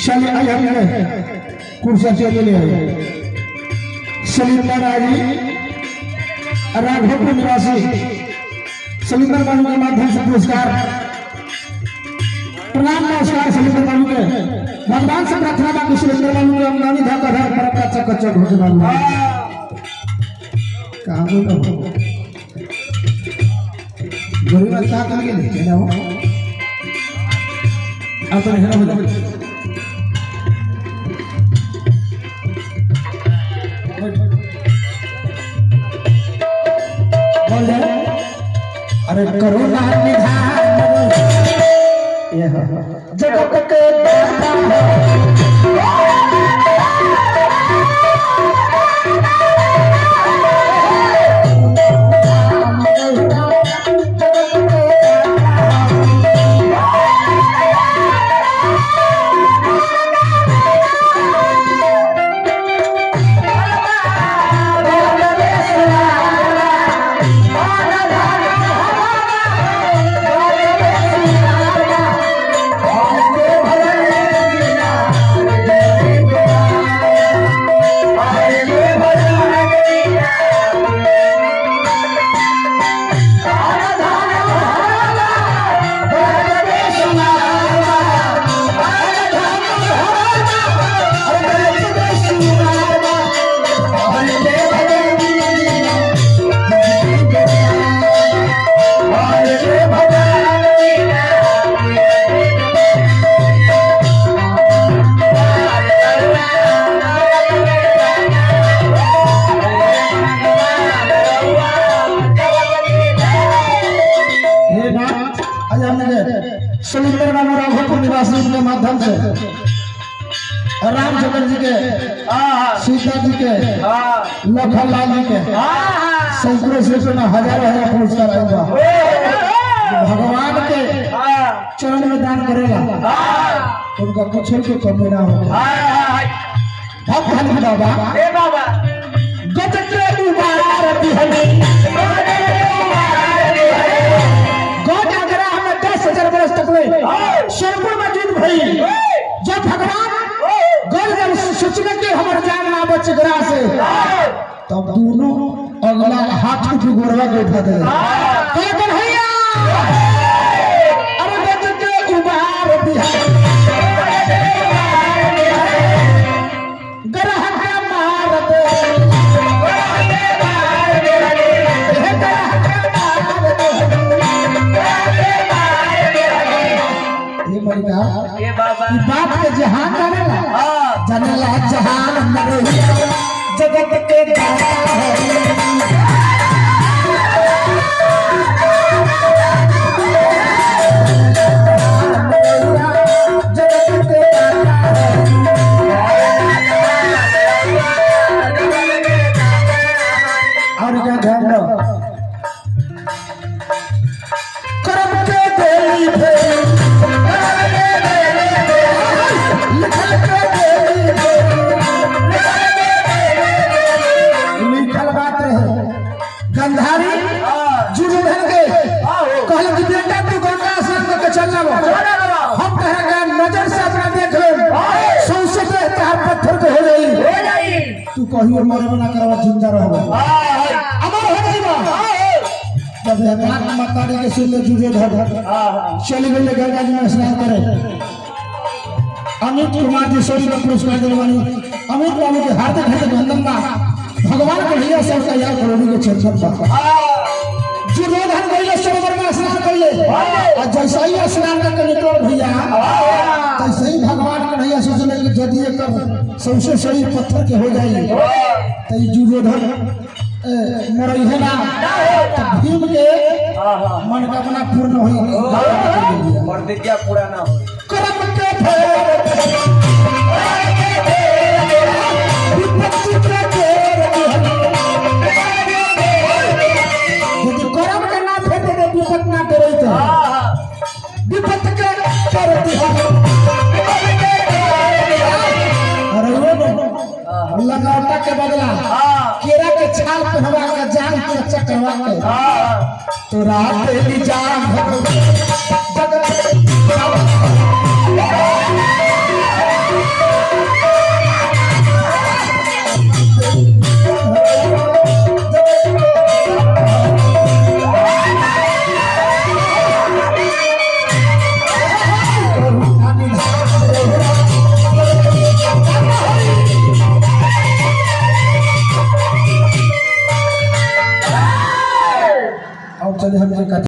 चलिए आई हमने कुर्सा चले ले सलीम राजी राघवपुर निवासी सलीम बाबू के माध्यम से पुरस्कार प्रणाम नमस्कार। सलीम बाबू के भगवान से प्रार्थना बाकी सलीम बाबू के अमदानी धाका धार पर कच्चा कच्चा भोजन वाला कहां बोलो गरीब का करके लेके जाओ अब तो हेरा हो अरे करुणा निधान जगत के राघवपुर निवासी के माध्यम से रामचंद्र जी के सीता जी के लखन लाल जी के सैकड़ों से हजारों हजार पुरस्कार आएगा भगवान के चरण में दान करेगा उनका कुछ के कमी ना होगा। भक्त बाबा सोनपुर में युद्ध भई जब भगवान गल जब सोचने के हमर जान ना बच गरा से तब दोनों अगला हाथ उठ गोरवा के उठा दे कहे कन्हैया अरे बच के उबार बिहार गरह के मार दे ये बात के जहान जानेला जहान जगत के दाता है जगत के और क्या ध्यान दो कर्म के देवी गंधारी जुड़न के कहल कि बेटा तू गंगा स्नान के चल जाओ हम कहेगा नजर से अपना देख ले सौसे पे तार पत्थर के हो जाई तू कहियो मरे बना करवा जिंदा रहबो अमर हो जाइबो जब नाक मातारी के सिर में जुड़े धर चली गई गंगा जी में स्नान करे अमित कुमार जी सोरी में पुरस्कार दिलवानी अमित बाबू के हार्दिक हार्दिक वंदन भगवान के भैया सब का याद करोड़ी के छत दुर्योधन गइले सरोवर में स्नान कइले और जैसे ही स्नान करके निकल भैया तैसे ही भगवान के भैया सोचले कि यदि एकर सबसे सही पत्थर के हो जाई त दुर्योधन मरई है ना भीम के मनोकामना पूर्ण होई प्रतिज्ञा पूरा ना हो कर्म के फेर लगावटा के बदला केरा के छाल पहनवा के जान के चकवा के तो रात ली जान